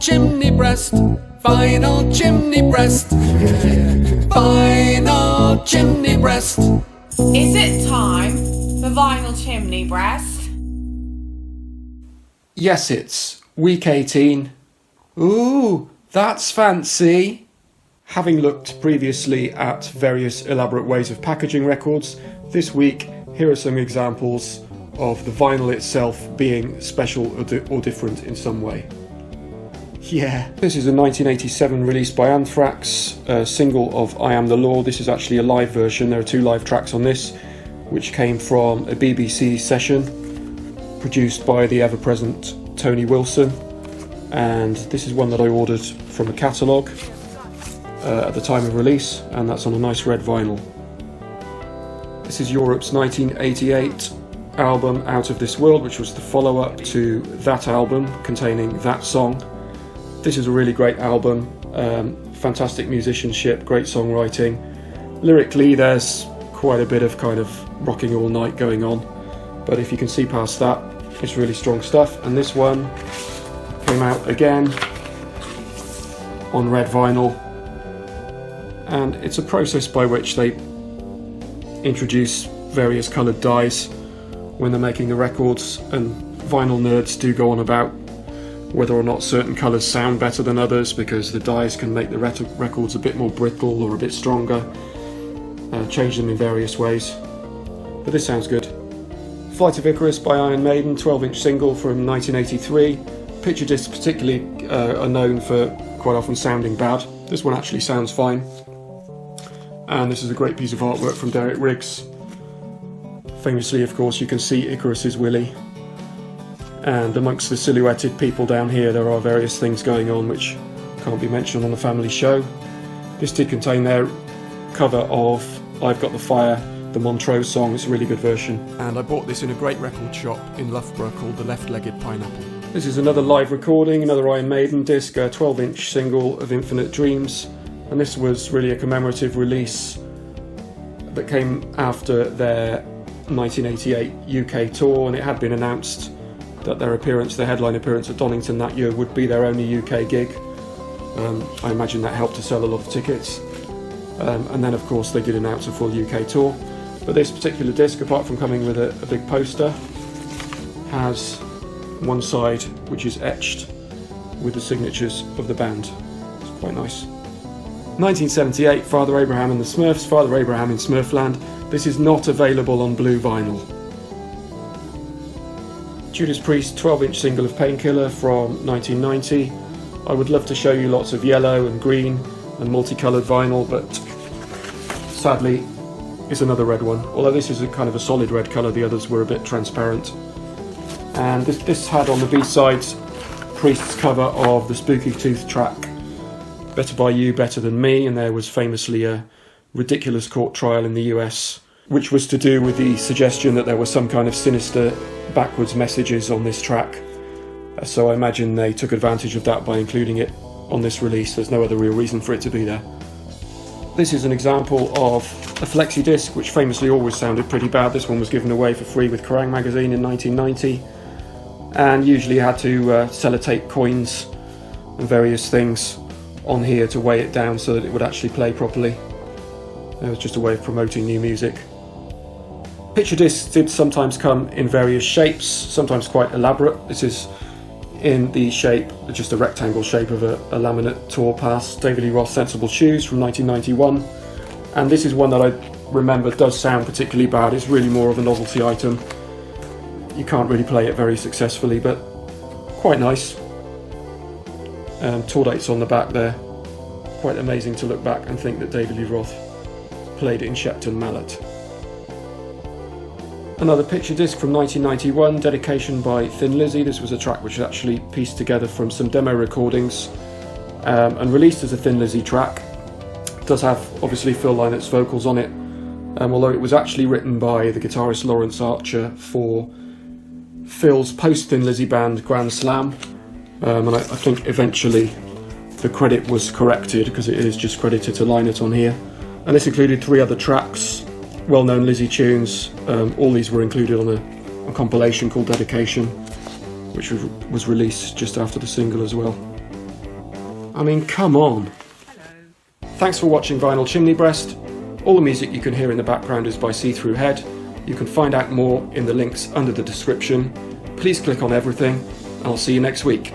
Chimney Breast, final Chimney Breast, final Chimney Breast. Is it time for Vinyl Chimney Breast? Yes, it's week 18. Ooh, that's fancy. Having looked previously at various elaborate ways of packaging records, this week here are some examples of the vinyl itself being special or different in some way. Yeah, this is a 1987 release by Anthrax, a single of I Am the Law. This is actually a live version. There are 2 live tracks on this, which came from a BBC session produced by the ever-present Tony Wilson. And this is one that I ordered from a catalogue at the time of release, and that's on a nice red vinyl. This is Europe's 1988 album Out of This World, which was the follow-up to that album containing that song. This is a really great album, fantastic musicianship, great songwriting. Lyrically there's quite a bit of kind of rocking all night going on, but if you can see past that, it's really strong stuff. And this one came out again on red vinyl, and it's a process by which they introduce various coloured dyes when they're making the records, and vinyl nerds do go on about whether or not certain colours sound better than others because the dyes can make the records a bit more brittle or a bit stronger, change them in various ways. But this sounds good. Flight of Icarus by Iron Maiden, 12-inch single from 1983. Picture discs particularly are known for quite often sounding bad. This one actually sounds fine. And this is a great piece of artwork from Derek Riggs. Famously, of course, you can see Icarus's willy. And amongst the silhouetted people down here, there are various things going on which can't be mentioned on the family show. This did contain their cover of I've Got the Fire, the Montrose song. It's a really good version. And I bought this in a great record shop in Loughborough called The Left-Legged Pineapple. This is another live recording, another Iron Maiden disc, a 12-inch single of Infinite Dreams. And this was really a commemorative release that came after their 1988 UK tour, and it had been announced that their headline appearance at Donington that year would be their only UK gig. I imagine that helped to sell a lot of tickets. And then of course they did announce a full UK tour. But this particular disc, apart from coming with a big poster, has one side which is etched with the signatures of the band. It's quite nice. 1978, Father Abraham and the Smurfs, Father Abraham in Smurfland. This is not available on blue vinyl. Judas Priest 12-inch single of Painkiller from 1990. I would love to show you lots of yellow and green and multicoloured vinyl, but sadly it's another red one. Although this is a kind of a solid red colour, the others were a bit transparent. And this had on the B-sides Priest's cover of the Spooky Tooth track Better By You, Better Than Me, and there was famously a ridiculous court trial in the US which was to do with the suggestion that there were some kind of sinister backwards messages on this track. So I imagine they took advantage of that by including it on this release. There's no other real reason for it to be there. This is an example of a Flexi Disc, which famously always sounded pretty bad. This one was given away for free with Kerrang! Magazine in 1990, and usually you had to sellotape coins and various things on here to weigh it down so that it would actually play properly. It was just a way of promoting new music. Picture discs did sometimes come in various shapes, sometimes quite elaborate. This is in the shape, just a rectangle shape of a laminate tour pass, David Lee Roth Sensible Shoes from 1991. And this is one that I remember does sound particularly bad. It's really more of a novelty item. You can't really play it very successfully, but quite nice. Tour dates on the back there. Quite amazing to look back and think that David Lee Roth played it in Shepton Mallet. Another picture disc from 1991, Dedication by Thin Lizzy. This was a track which was actually pieced together from some demo recordings and released as a Thin Lizzy track. It does have obviously Phil Lynot's vocals on it, although it was actually written by the guitarist Lawrence Archer for Phil's post-Thin Lizzy band Grand Slam, and I think eventually the credit was corrected because it is just credited to Lynott on here. And this included 3 other tracks, well-known Lizzy tunes. All these were included on a compilation called Dedication, which was released just after the single as well. I mean, come on. Thanks for watching Vinyl Chimney Breast. All the music you can hear in the background is by See Through Head. You can find out more in the links under the description. Please click on everything, and I'll see you next week.